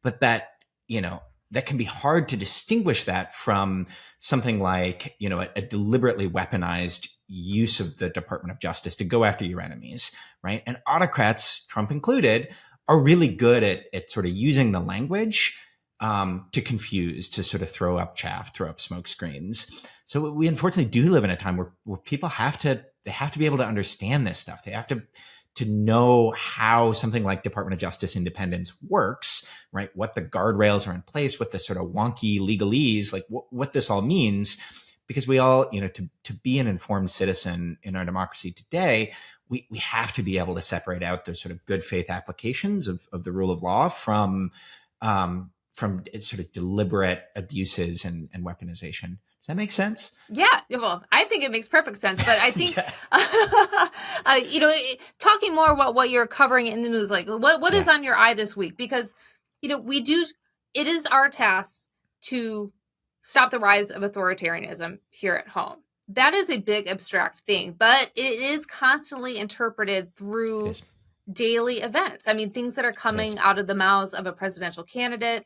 S3: But that, you know, that can be hard to distinguish that from something like, you know, a deliberately weaponized use of the Department of Justice to go after your enemies, right? And autocrats, Trump included, are really good at sort of using the language to confuse, to sort of throw up chaff, throw up smoke screens. So we unfortunately do live in a time where people have to be able to understand this stuff. They have to know how something like Department of Justice independence works, right? What the guardrails are in place, what the sort of wonky legalese, like what this all means. Because we all, you know, to be an informed citizen in our democracy today, we have to be able to separate out those sort of good faith applications of the rule of law from sort of deliberate abuses and weaponization. Does that make sense?
S1: Yeah, well, I think it makes perfect sense. But I think, you know, talking more about what you're covering in the news, like what is on your eye this week? Because, you know, it is our task to stop the rise of authoritarianism here at home. That is a big abstract thing, but it is constantly interpreted through daily events. I mean, things that are coming out of the mouths of a presidential candidate,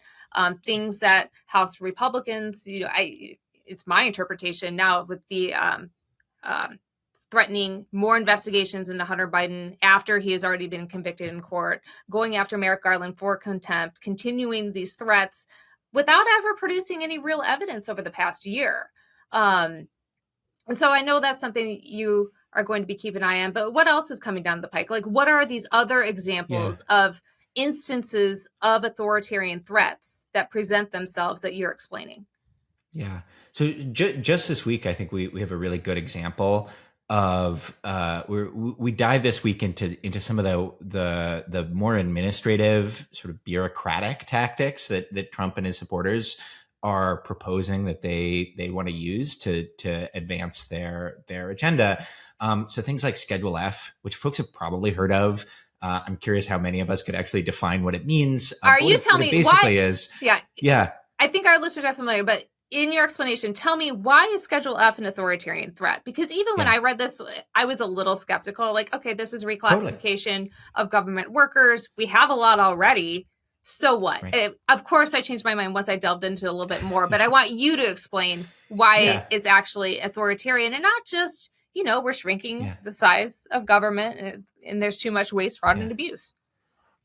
S1: things that House Republicans, you know, it's my interpretation now with the threatening more investigations into Hunter Biden after he has already been convicted in court, going after Merrick Garland for contempt, continuing these threats without ever producing any real evidence over the past year. And so I know that's something you are going to be keeping an eye on, but what else is coming down the pike? Like, what are these other examples of instances of authoritarian threats that present themselves that you're explaining? Yeah.
S3: So just this week, I think we have a really good example of we dive this week into some of the more administrative, sort of bureaucratic tactics that Trump and his supporters are proposing that they want to use to advance their agenda. So things like Schedule F, which folks have probably heard of. I'm curious how many of us could actually define what it means.
S1: Are you telling me basically
S3: why? Is
S1: yeah. I think our listeners are familiar, but in your explanation, tell me, why is Schedule F an authoritarian threat? Because even when I read this, I was a little skeptical. Like, okay, this is reclassification of government workers. We have a lot already. So what?
S3: Right.
S1: Of course, I changed my mind once I delved into it a little bit more. But I want you to explain why it's actually authoritarian and not just, you know, we're shrinking the size of government and there's too much waste, fraud, and abuse.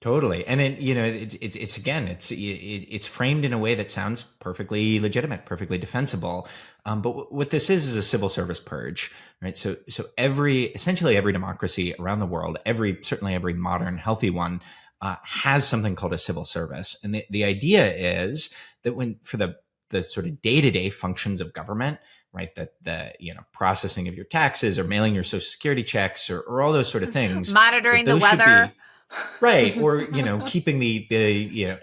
S3: Totally. And it's framed in a way that sounds perfectly legitimate, perfectly defensible. But what this is a civil service purge, right? So essentially every democracy around the world, certainly every modern healthy one, has something called a civil service. And the idea is that for the sort of day-to-day functions of government, right, that the processing of your taxes or mailing your social security checks or all those sort of things,
S1: monitoring the weather.
S3: Right. Or, keeping the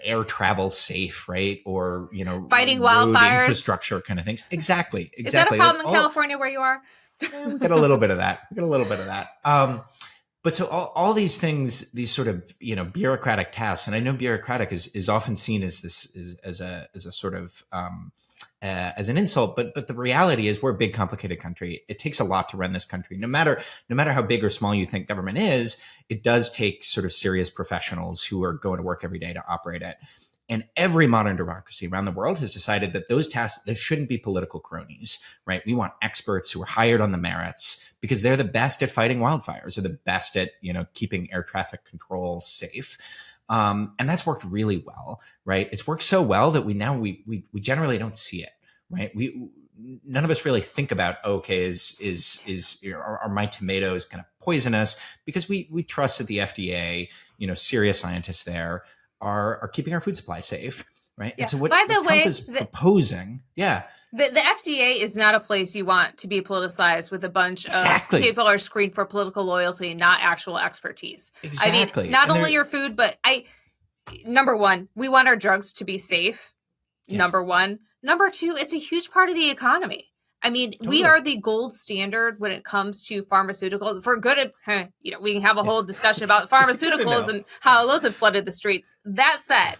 S3: air travel safe, right? Or,
S1: fighting wildfires,
S3: infrastructure kind of things. Exactly.
S1: Is that a problem in California where you are?
S3: We get a little bit of that. But so all these things, these sort of, bureaucratic tasks, and I know bureaucratic is often seen as as a sort of, as an insult, but the reality is we're a big, complicated country. It takes a lot to run this country. No matter how big or small you think government is, it does take sort of serious professionals who are going to work every day to operate it. And every modern democracy around the world has decided that those tasks, there shouldn't be political cronies, right? We want experts who are hired on the merits because they're the best at fighting wildfires, or the best at, keeping air traffic control safe. And that's worked really well, right? It's worked so well that we generally don't see it, right? None of us really think about, okay, are my tomatoes kind of poisonous? Because we trust that the FDA, serious scientists there are keeping our food supply safe, right?
S1: Yeah.
S3: And so what
S1: By the
S3: Trump
S1: way,
S3: is proposing, yeah.
S1: The FDA is not a place you want to be politicized with a bunch of people are screened for political loyalty, not actual expertise.
S3: Exactly.
S1: I mean, not only your food, but number one, we want our drugs to be safe. Yes. Number one. Number two, it's a huge part of the economy. I mean, totally. We are the gold standard when it comes to pharmaceuticals. For good, we can have a whole discussion about pharmaceuticals and how those have flooded the streets. That said,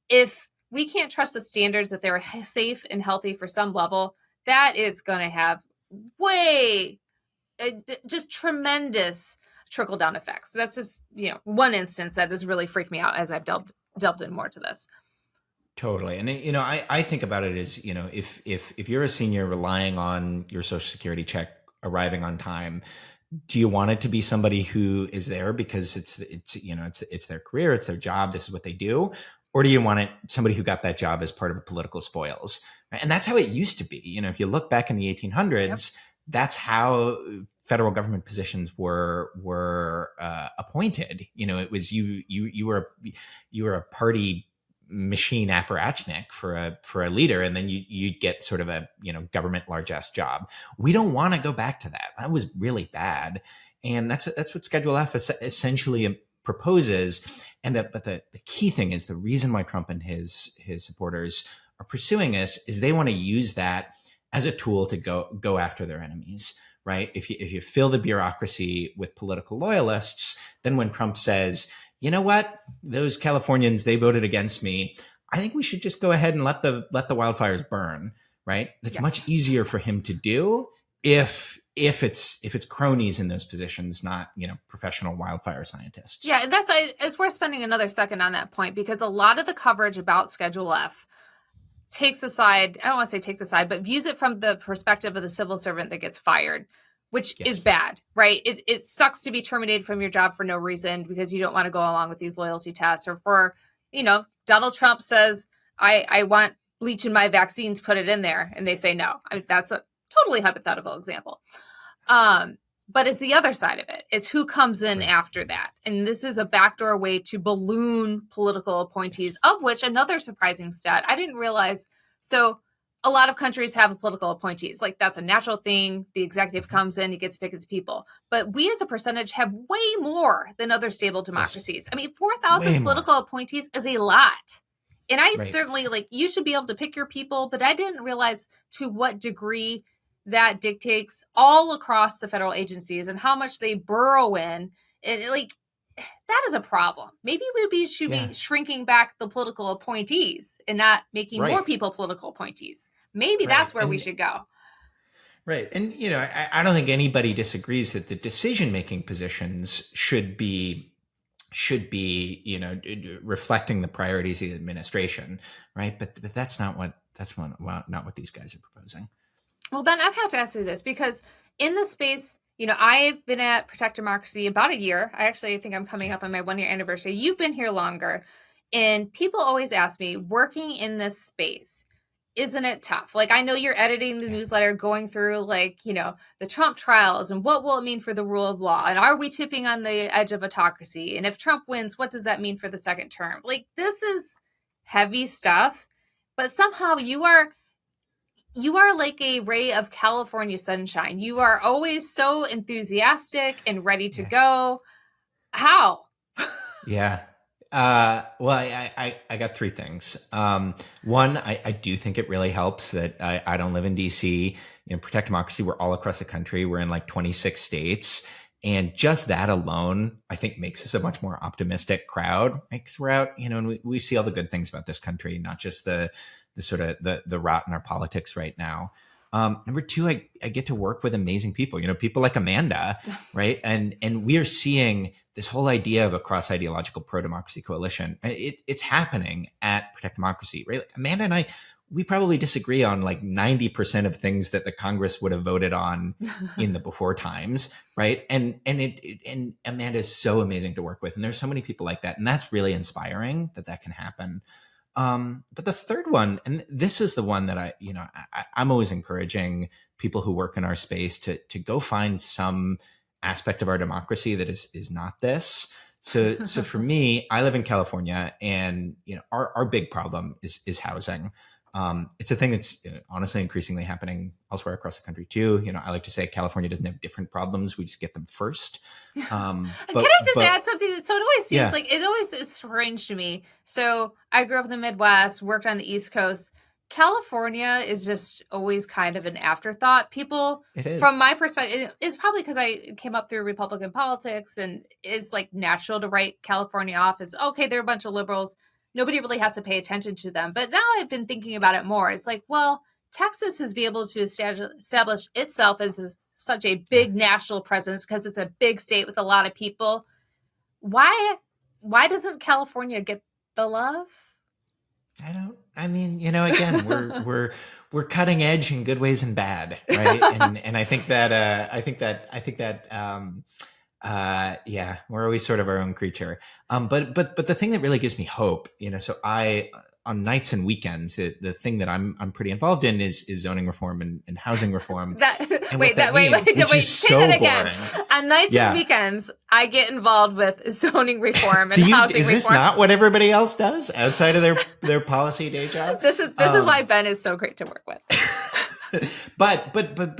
S1: if we can't trust the standards that they're safe and healthy for some level, that is going to have just tremendous trickle-down effects. That's just, one instance that has really freaked me out as I've delved in more to this.
S3: Totally. And, I think about it as, if you're a senior relying on your Social Security check arriving on time, do you want it to be somebody who is there because it's their career, it's their job, this is what they do? Or do you want it somebody who got that job as part of a political spoils? Right? And that's how it used to be. If you look back in the 1800s, that's how federal government positions were appointed. It was you were a party machine apparatchik for a leader, and then you'd get sort of a government largesse job. We don't want to go back to that. That was really bad, and that's what Schedule F essentially proposes. And but the key thing is, the reason why Trump and his supporters are pursuing this is they want to use that as a tool to go after their enemies, right? If you fill the bureaucracy with political loyalists, then when Trump says, you know what, those Californians, they voted against me, I think we should just go ahead and let the wildfires burn, right? That's much easier for him to do if it's cronies in those positions, not professional wildfire scientists.
S1: Yeah, it's worth spending another second on that point, because a lot of the coverage about Schedule F takes aside, I don't want to say takes aside, but views it from the perspective of the civil servant that gets fired, which is bad, right? It sucks to be terminated from your job for no reason because you don't want to go along with these loyalty tests, or for, Donald Trump says, I want bleach in my vaccines, put it in there, and they say no. I mean, that's a totally hypothetical example. But it's the other side of it. It's who comes in after that. And this is a backdoor way to balloon political appointees, of which another surprising stat, I didn't realize. So a lot of countries have political appointees. Like, that's a natural thing. The executive comes in, he gets to pick his people. But we as a percentage have way more than other stable democracies. I mean, 4,000 political appointees is a lot. And I certainly, you should be able to pick your people, but I didn't realize to what degree that dictates all across the federal agencies and how much they burrow in. And that is a problem. Maybe we should be shrinking back the political appointees and not making more people political appointees. Maybe that's where we should go.
S3: Right. And, I don't think anybody disagrees that the decision-making positions should be, reflecting the priorities of the administration. Right. But that's not what these guys are proposing.
S1: Well, Ben, I've had to ask you this because in the space, I've been at Protect Democracy about a year. I actually think I'm coming up on my 1-year anniversary. You've been here longer. And people always ask me, working in this space, isn't it tough? Like, I know you're editing the newsletter, going through the Trump trials and what will it mean for the rule of law? And are we tipping on the edge of autocracy? And if Trump wins, what does that mean for the second term? Like, this is heavy stuff, but somehow you are like a ray of California sunshine. You are always so enthusiastic and ready to go. How?
S3: Yeah. Well, I got 3 things. One, I do think it really helps that I don't live in DC. Protect Democracy, we're all across the country. We're in like 26 states. And just that alone, I think, makes us a much more optimistic crowd, right? Because we're out, and we see all the good things about this country, not just the sort of the rot in our politics right now. Number 2, I get to work with amazing people, people like Amanda, right? And we are seeing this whole idea of a cross-ideological pro-democracy coalition. It's happening at Protect Democracy, right? Like Amanda and I, we probably disagree on like 90% of things that the Congress would have voted on in the before times, right? And Amanda is so amazing to work with. And there's so many people like that. And that's really inspiring that can happen. But the third one, and this is the one that I'm always encouraging people who work in our space to go find some aspect of our democracy that is not this. So for me, I live in California, and our big problem is housing. It's a thing that's honestly increasingly happening elsewhere across the country too. I like to say California doesn't have different problems; we just get them first.
S1: Can I just add something? So it always seems like it's strange to me. So I grew up in the Midwest, worked on the East Coast. California is just always kind of an afterthought. People, from my perspective, it's probably because I came up through Republican politics, and it's like natural to write California off as, okay, they're a bunch of liberals. Nobody really has to pay attention to them. But now I've been thinking about it more. It's like, well, Texas has been able to establish itself as such a big national presence because it's a big state with a lot of people. Why doesn't California get the love?
S3: Again, we're cutting edge in good ways and bad, right? and I think that we're always sort of our own creature. But the thing that really gives me hope, so on nights and weekends, the thing that I'm pretty involved in is zoning reform and housing reform. Wait, say that again.
S1: Boring. On nights and weekends, I get involved with zoning reform and housing reform.
S3: Is this not what everybody else does outside of their policy day job?
S1: This is why Ben is so great to work with.
S3: But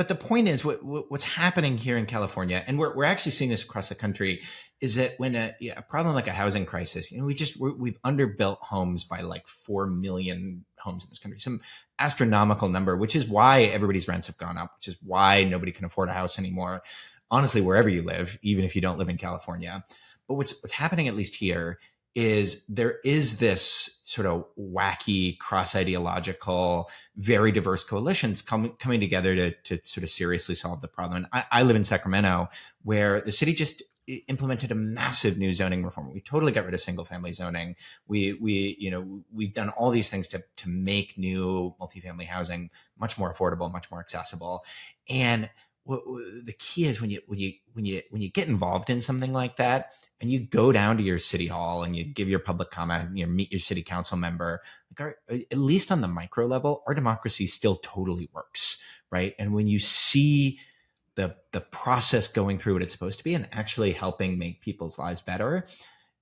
S3: the point is what's happening here in California, and we're actually seeing this across the country, is that when a problem like a housing crisis, we've underbuilt homes by like 4 million homes in this country, some astronomical number, which is why everybody's rents have gone up, which is why nobody can afford a house anymore. Honestly, wherever you live, even if you don't live in California. But what's happening, at least here, is there is this sort of wacky, cross-ideological, very diverse coalitions coming together to sort of seriously solve the problem. And I live in Sacramento, where the city just implemented a massive new zoning reform. We totally got rid of single-family zoning. We've done all these things to make new multifamily housing much more affordable, much more accessible. And the key is when you get involved in something like that, and you go down to your city hall and you give your public comment, and meet your city council member, at least on the micro level, our democracy still totally works, right? And when you see the process going through what it's supposed to be and actually helping make people's lives better,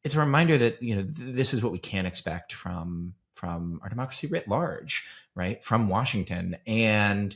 S3: it's a reminder that this is what we can expect from our democracy writ large, right? From Washington. And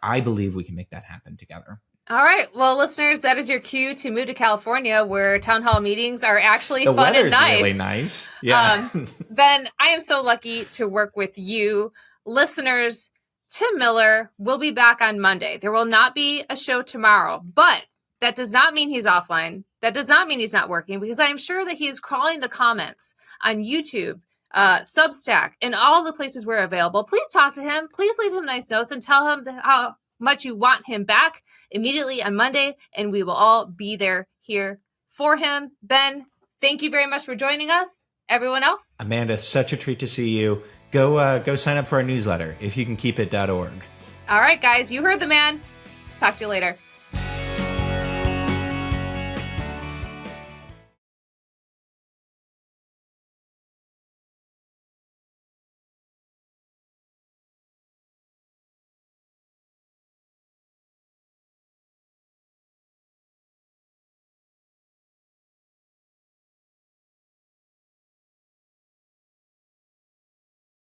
S3: I believe we can make that happen together.
S1: All right. Well, listeners, that is your cue to move to California, where town hall meetings are actually fun and nice.
S3: Really nice. Yeah.
S1: Ben, I am so lucky to work with you. Listeners, Tim Miller will be back on Monday. There will not be a show tomorrow, but that does not mean he's offline. That does not mean he's not working, because I am sure that he is crawling the comments on YouTube, Substack, and all the places we're available. Please talk to him. Please leave him nice notes and tell him how much you want him back immediately on Monday, and we will all be here for him. Ben, thank you very much for joining us. Everyone else?
S3: Amanda, such a treat to see you. Go sign up for our newsletter, if you can keep it.org.
S1: All right, guys, you heard the man. Talk to you later.